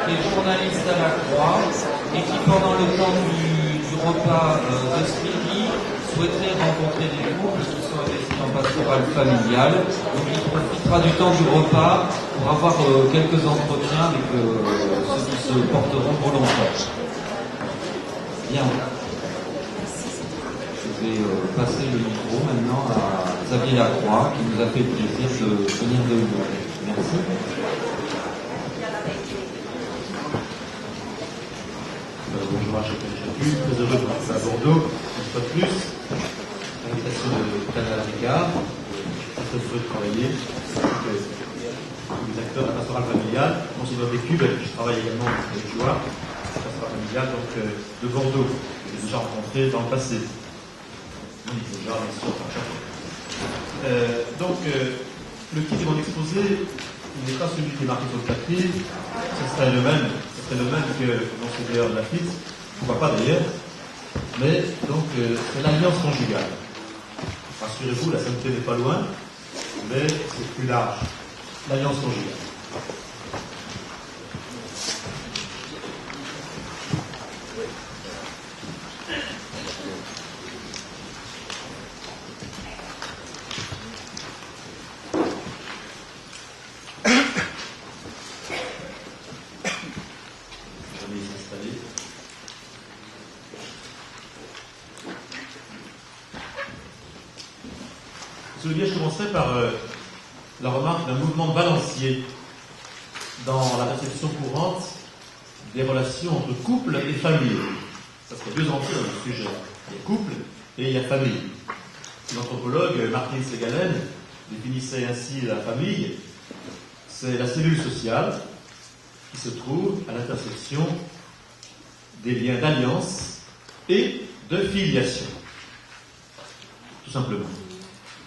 qui est journaliste à la Croix et qui, pendant le temps du repas de ce midi, souhaiterait rencontrer des couples qui sont investis en pastoral familial. Donc il profitera du temps du repas pour avoir quelques entretiens avec ceux qui se porteront volontaires. Bien. Je vais passer le micro maintenant à Xavier Lacroix qui nous a fait le plaisir de venir de Lyon. Merci. Bonjour à chacun et chacune, très heureux de passer à Bordeaux, une fois de plus. L'invitation de Canal Ricard, très heureux de travailler avec les acteurs de la pastorale familiale. Moi, je suis dans des cubes, je travaille également avec joie, la pastorale familiale donc, de Bordeaux, que j'ai déjà rencontré dans le passé. Déjà, bien sûr, le titre de mon exposé n'est pas celui qui est marqué sur le papier, ce serait le même que l'enseignant de la FIT, pourquoi pas d'ailleurs, mais donc c'est l'alliance conjugale. Rassurez-vous, la sainteté n'est pas loin, mais c'est plus large. L'alliance conjugale. Je commencerai par la remarque d'un mouvement de balancier dans la perception courante des relations entre couple et famille. Ça serait deux entrées dans le sujet. Il y a couple et il y a famille. L'anthropologue Martin Segalen définissait ainsi la famille. C'est la cellule sociale qui se trouve à l'intersection des liens d'alliance et de filiation. Tout simplement.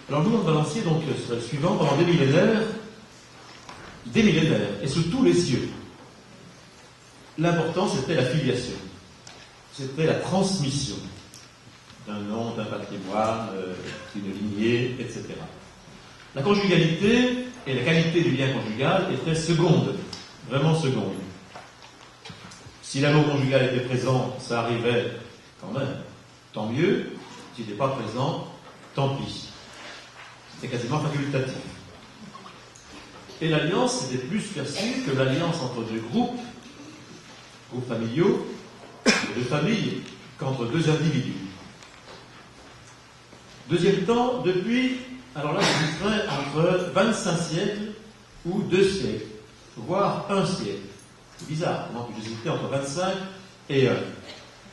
Alors le mouvement de balancier, donc, serait le suivant, pendant des millénaires, et sous tous les yeux. L'important, c'était la filiation. C'était la transmission d'un nom, d'un patrimoine, d'une lignée, etc. La conjugalité et la qualité du lien conjugal étaient secondes, vraiment secondes. Si l'amour conjugal était présent, ça arrivait quand même, tant mieux. S'il n'était pas présent, tant pis. C'était quasiment facultatif. Et l'alliance était plus perçue que l'alliance entre deux groupes familiaux, deux familles, qu'entre deux individus. Deuxième temps, depuis, alors là, je dirais entre 25 siècles ou 2 siècles, voire 1 siècle. C'est bizarre, non, que j'hésitais entre 25 et 1.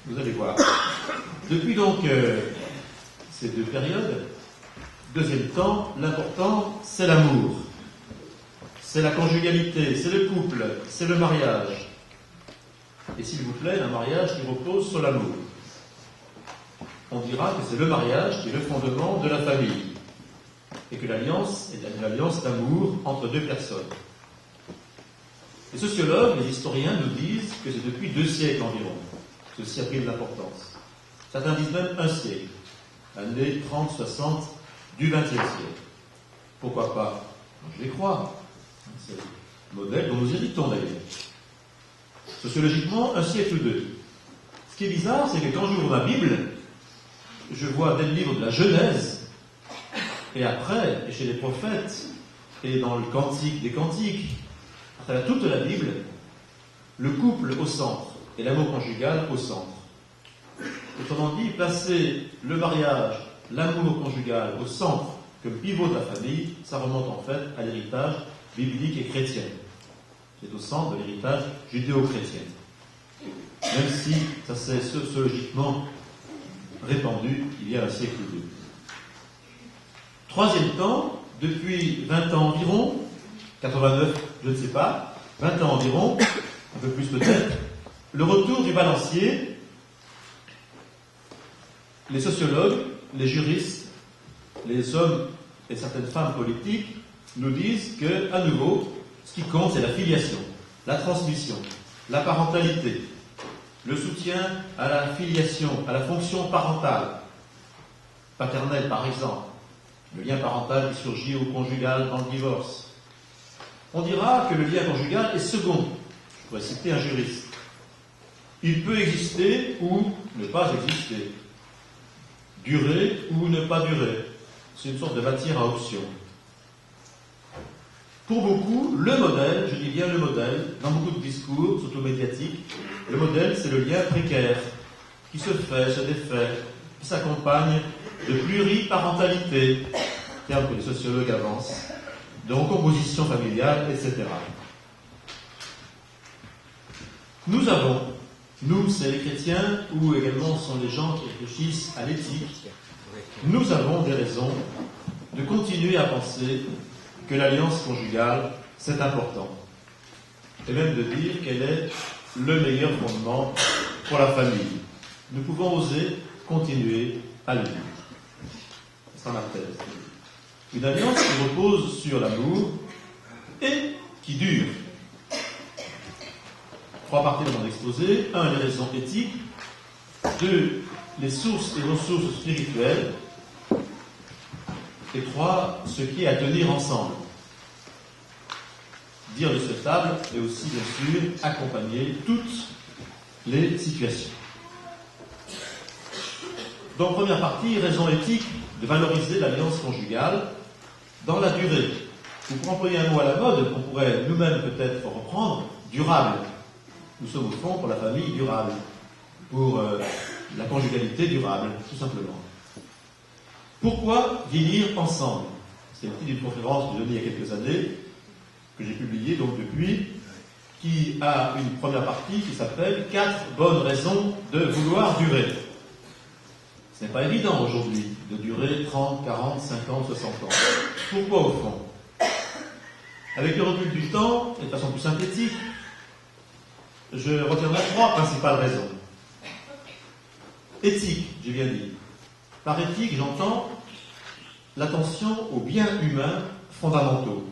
Vous allez voir. Depuis donc ces deux périodes, deuxième temps, l'important, c'est l'amour. C'est la conjugalité, c'est le couple, c'est le mariage. Et s'il vous plaît, un mariage qui repose sur l'amour. On dira que c'est le mariage qui est le fondement de la famille. Et que l'alliance est une alliance d'amour entre deux personnes. Les sociologues, les historiens nous disent que c'est depuis 2 siècles environ. Ceci a pris de l'importance. Certains disent même 1 siècle. Années 30, 60 du XXe siècle. Pourquoi pas? Je les crois. C'est le modèle dont nous héritons d'ailleurs. Sociologiquement, 1 siècle ou 2. Ce qui est bizarre, c'est que quand j'ouvre ma Bible, je vois dès le livre de la Genèse, et après, et chez les prophètes, et dans le Cantique des Cantiques, à travers toute la Bible, le couple au centre et l'amour conjugal au centre. Autrement dit, placer le mariage, l'amour conjugal au centre comme pivot de la famille, ça remonte en fait à l'héritage biblique et chrétien. C'est au centre de l'héritage judéo-chrétien. Même si ça s'est sociologiquement répandu il y a 1 siècle ou 2. Troisième temps, depuis 20 ans environ, 89, je ne sais pas, 20 ans environ, un peu plus peut-être, le retour du balancier. Les sociologues, les juristes, les hommes et certaines femmes politiques nous disent que, à nouveau, ce qui compte, c'est la filiation, la transmission, la parentalité, le soutien à la filiation, à la fonction parentale, paternelle par exemple, le lien parental qui surgit au conjugal dans le divorce. On dira que le lien conjugal est second, pourrais citer un juriste. Il peut exister ou ne pas exister. Durer ou ne pas durer. C'est une sorte de matière à option. Pour beaucoup, le modèle, je dis bien le modèle, dans beaucoup de discours, surtout médiatiques, le modèle, c'est le lien précaire, qui se fait, se défait, qui s'accompagne de pluriparentalité, terme que les sociologues avancent, de recomposition familiale, etc. Nous avons, nous, c'est les chrétiens, ou également ce sont les gens qui réfléchissent à l'éthique, nous avons des raisons de continuer à penser que l'alliance conjugale, c'est important. Et même de dire qu'elle est le meilleur fondement pour la famille. Nous pouvons oser continuer à le dire. C'est ma thèse. Une alliance qui repose sur l'amour et qui dure. 3 parties de mon exposé. 1, les raisons éthiques. 2, les sources et ressources spirituelles. Et 3, ce qui est à tenir ensemble. Dire de cette table et aussi, bien sûr, accompagner toutes les situations. Donc, première partie, raison éthique de valoriser l'alliance conjugale dans la durée. Ou pour employer un mot à la mode, on pourrait nous-mêmes peut-être reprendre, durable. Nous sommes au fond pour la famille durable, pour la conjugalité durable, tout simplement. Pourquoi vieillir ensemble? C'est le titre d'une conférence que j'ai donnée il y a quelques années, que j'ai publiée donc depuis, qui a une première partie qui s'appelle « 4 bonnes raisons de vouloir durer ». Ce n'est pas évident aujourd'hui de durer 30, 40, 50, 60 ans. Pourquoi au fond? Avec le recul du temps, et de façon plus synthétique, je retiendrai 3 principales raisons. Éthique, j'ai bien dit. Par éthique, j'entends l'attention aux biens humains fondamentaux.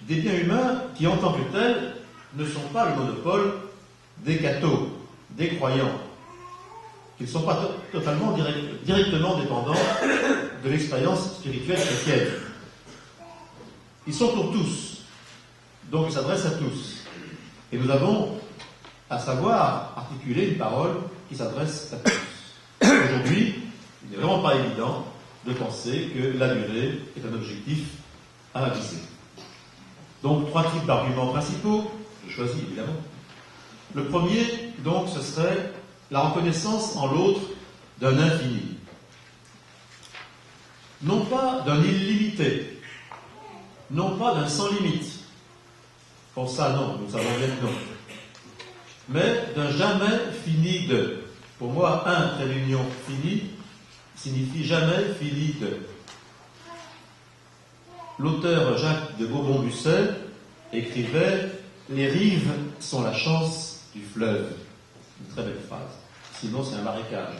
Des biens humains qui, en tant que tels, ne sont pas le monopole des cathos, des croyants, qui ne sont pas totalement directement dépendants de l'expérience spirituelle chrétienne. Ils sont pour tous, donc ils s'adressent à tous. Et nous avons à savoir articuler une parole qui s'adresse à tous. Aujourd'hui, il n'est vraiment pas évident de penser que la durée est un objectif à viser. Donc, 3 types d'arguments principaux, je choisis évidemment. Le premier, donc, ce serait la reconnaissance en l'autre d'un infini. Non pas d'un illimité, non pas d'un sans limite. Pour ça, non, nous savons bien que non. Mais d'un jamais fini de. Pour moi, un trait d'union fini signifie jamais fini de. L'auteur Jacques de Bourbon-Bussel écrivait « Les rives sont la chance du fleuve ». Une très belle phrase. Sinon, c'est un marécage.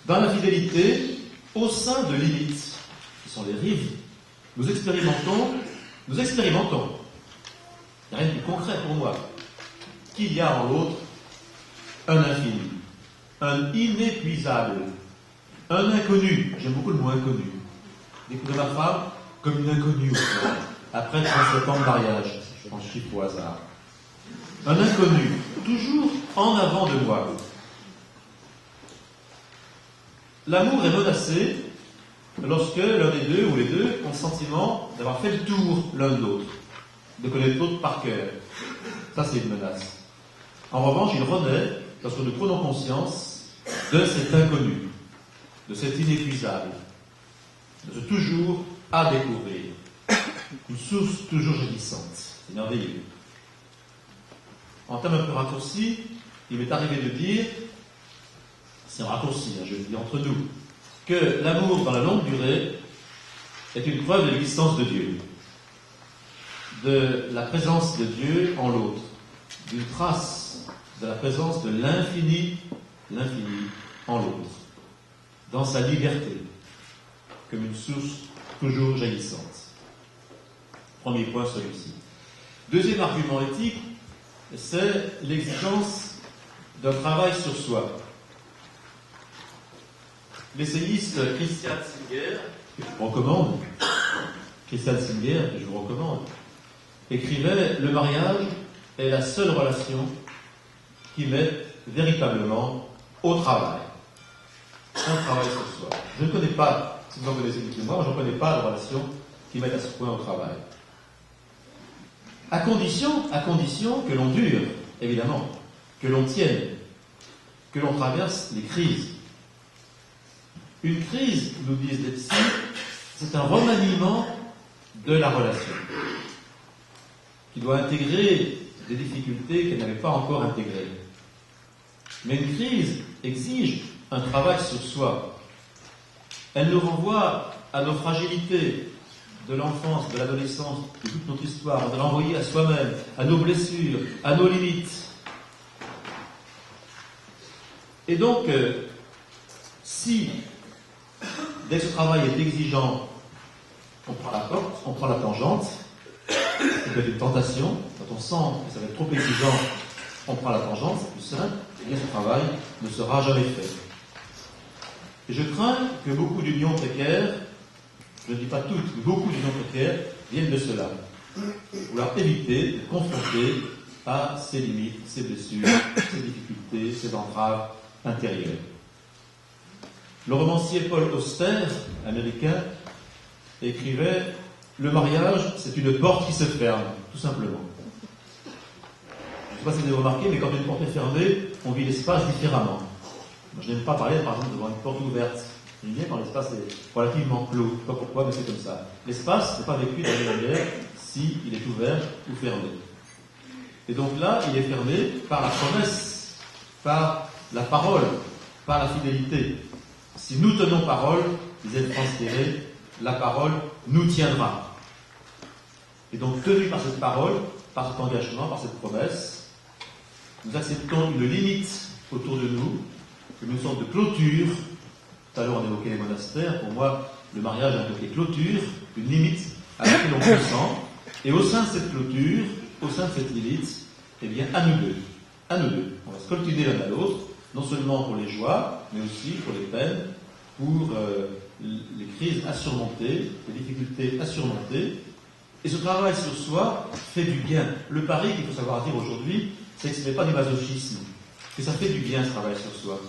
Dans la fidélité, au sein de limites, qui sont les rives, nous expérimentons, il n'y a rien de plus concret pour moi, qu'il y a en l'autre un infini, un inépuisable, un inconnu. J'aime beaucoup le mot inconnu. Découvrir ma femme comme une inconnue, après 37 ans de mariage, je pense chiffre au hasard. Un inconnu, toujours en avant de moi. L'amour est menacé lorsque l'un des deux ou les deux ont le sentiment d'avoir fait le tour l'un de l'autre, de connaître l'autre par cœur. Ça, c'est une menace. En revanche, il renaît lorsque nous prenons conscience de cet inconnu, de cet inépuisable, de ce toujours à découvrir, une source toujours jaillissante. C'est merveilleux. En termes un peu raccourcis, il m'est arrivé de dire, c'est un raccourci, je le dis entre nous, que l'amour dans la longue durée est une preuve de l'existence de Dieu, de la présence de Dieu en l'autre, d'une trace de la présence de l'infini en l'autre, dans sa liberté, comme une source toujours jaillissante. Premier point, celui-ci. Deuxième argument éthique, c'est l'exigence d'un travail sur soi. L'essayiste Christian Singer, que je vous recommande, écrivait « Le mariage est la seule relation qui mette véritablement au travail. Un travail sur soi. Je ne connais pas, si vous en connaissez plus que moi, je ne connais pas de relation qui mette à ce point au travail. À condition que l'on dure, évidemment, que l'on tienne, que l'on traverse les crises. Une crise, nous disent les psys, c'est un remaniement de la relation, qui doit intégrer des difficultés qu'elle n'avait pas encore intégrées. Mais une crise exige un travail sur soi. Elle nous renvoie à nos fragilités de l'enfance, de l'adolescence, de toute notre histoire, de l'envoyer à soi-même, à nos blessures, à nos limites. Et donc, si, dès que ce travail est exigeant, on prend la porte, on prend la tangente, c'est peut-être une tentation, quand on sent que ça va être trop exigeant, on prend la tangente, c'est plus simple, et bien ce travail ne sera jamais fait. Et je crains que beaucoup d'unions précaires, je ne dis pas toutes, mais beaucoup d'unions précaires viennent de cela. Vouloir éviter de confronter à ses limites, ses blessures, ses difficultés, ses entraves intérieures. Le romancier Paul Auster, américain, écrivait « Le mariage, c'est une porte qui se ferme, tout simplement. » Je ne sais pas si vous avez remarqué, mais quand une porte est fermée, on vit l'espace différemment. Moi, je n'aime pas parler, par exemple, devant une porte ouverte. J'aime bien quand l'espace est relativement clos. Je ne sais pas pourquoi, mais c'est comme ça. L'espace n'est pas vécu de la même manière s'il est ouvert ou fermé. Et donc là, il est fermé par la promesse, par la parole, par la fidélité. Si nous tenons parole, disait le France Thérèse, la parole nous tiendra. Et donc, tenus par cette parole, par cet engagement, par cette promesse, nous acceptons une limite autour de nous, une sorte de clôture. Tout à l'heure, on évoquait les monastères. Pour moi, le mariage a évoqué clôture, une limite à laquelle on consent. Et au sein de cette clôture, au sein de cette limite, eh bien, à nous deux, on va se coltiner l'un à l'autre, non seulement pour les joies, mais aussi pour les peines, pour les crises à surmonter, les difficultés à surmonter. Et ce travail sur soi fait du bien. Le pari qu'il faut savoir dire aujourd'hui, c'est que ce n'est pas du masochisme, que ça fait du bien ce travail sur soi.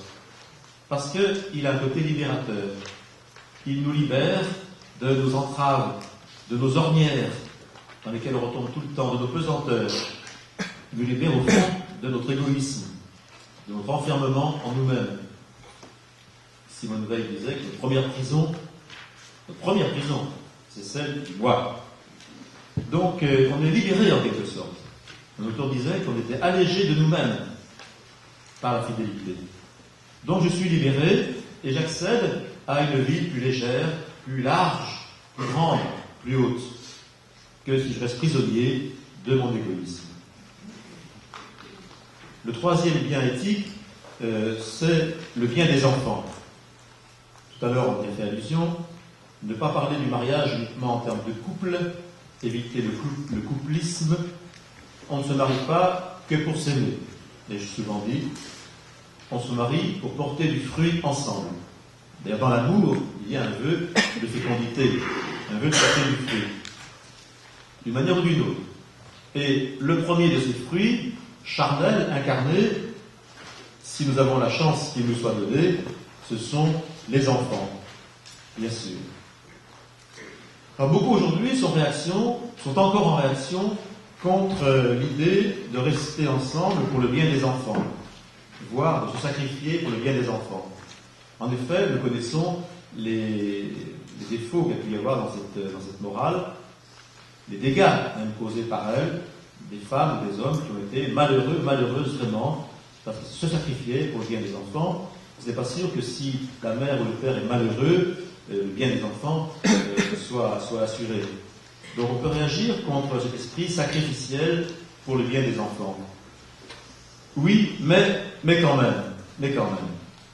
Parce qu'il a un côté libérateur. Il nous libère de nos entraves, de nos ornières, dans lesquelles on retombe tout le temps, de nos pesanteurs. Il nous libère au fond de notre égoïsme, de notre enfermement en nous-mêmes. Simone Veil disait que notre première prison, c'est celle du moi. Donc, on est libéré en quelque sorte. Un auteur disait qu'on était allégé de nous-mêmes par la fidélité. Donc, je suis libéré et j'accède à une vie plus légère, plus large, plus grande, plus haute, que si je reste prisonnier de mon égoïsme. Le troisième bien éthique, c'est le bien des enfants. Tout à l'heure, on y a fait allusion. Ne pas parler du mariage uniquement en termes de couple, éviter le couplisme. On ne se marie pas que pour s'aimer. Et j'ai souvent dit, on se marie pour porter du fruit ensemble. D'ailleurs, dans l'amour, il y a un vœu de fécondité, un vœu de porter du fruit, d'une manière ou d'une autre. Et le premier de ces fruits, charnel, incarné, si nous avons la chance qu'il nous soit donné, ce sont les enfants, bien sûr. Alors, beaucoup aujourd'hui sont encore en réaction contre l'idée de rester ensemble pour le bien des enfants, voire de se sacrifier pour le bien des enfants. En effet, nous connaissons les défauts qu'il y a pu y avoir dans cette morale, les dégâts même causés par elle, des femmes, des hommes qui ont été malheureuses vraiment, parce que se sacrifier pour le bien des enfants. Ce n'est pas sûr que si la mère ou le père est malheureux, le bien des enfants soit assuré. Donc on peut réagir contre cet esprit sacrificiel pour le bien des enfants. Oui, mais quand même.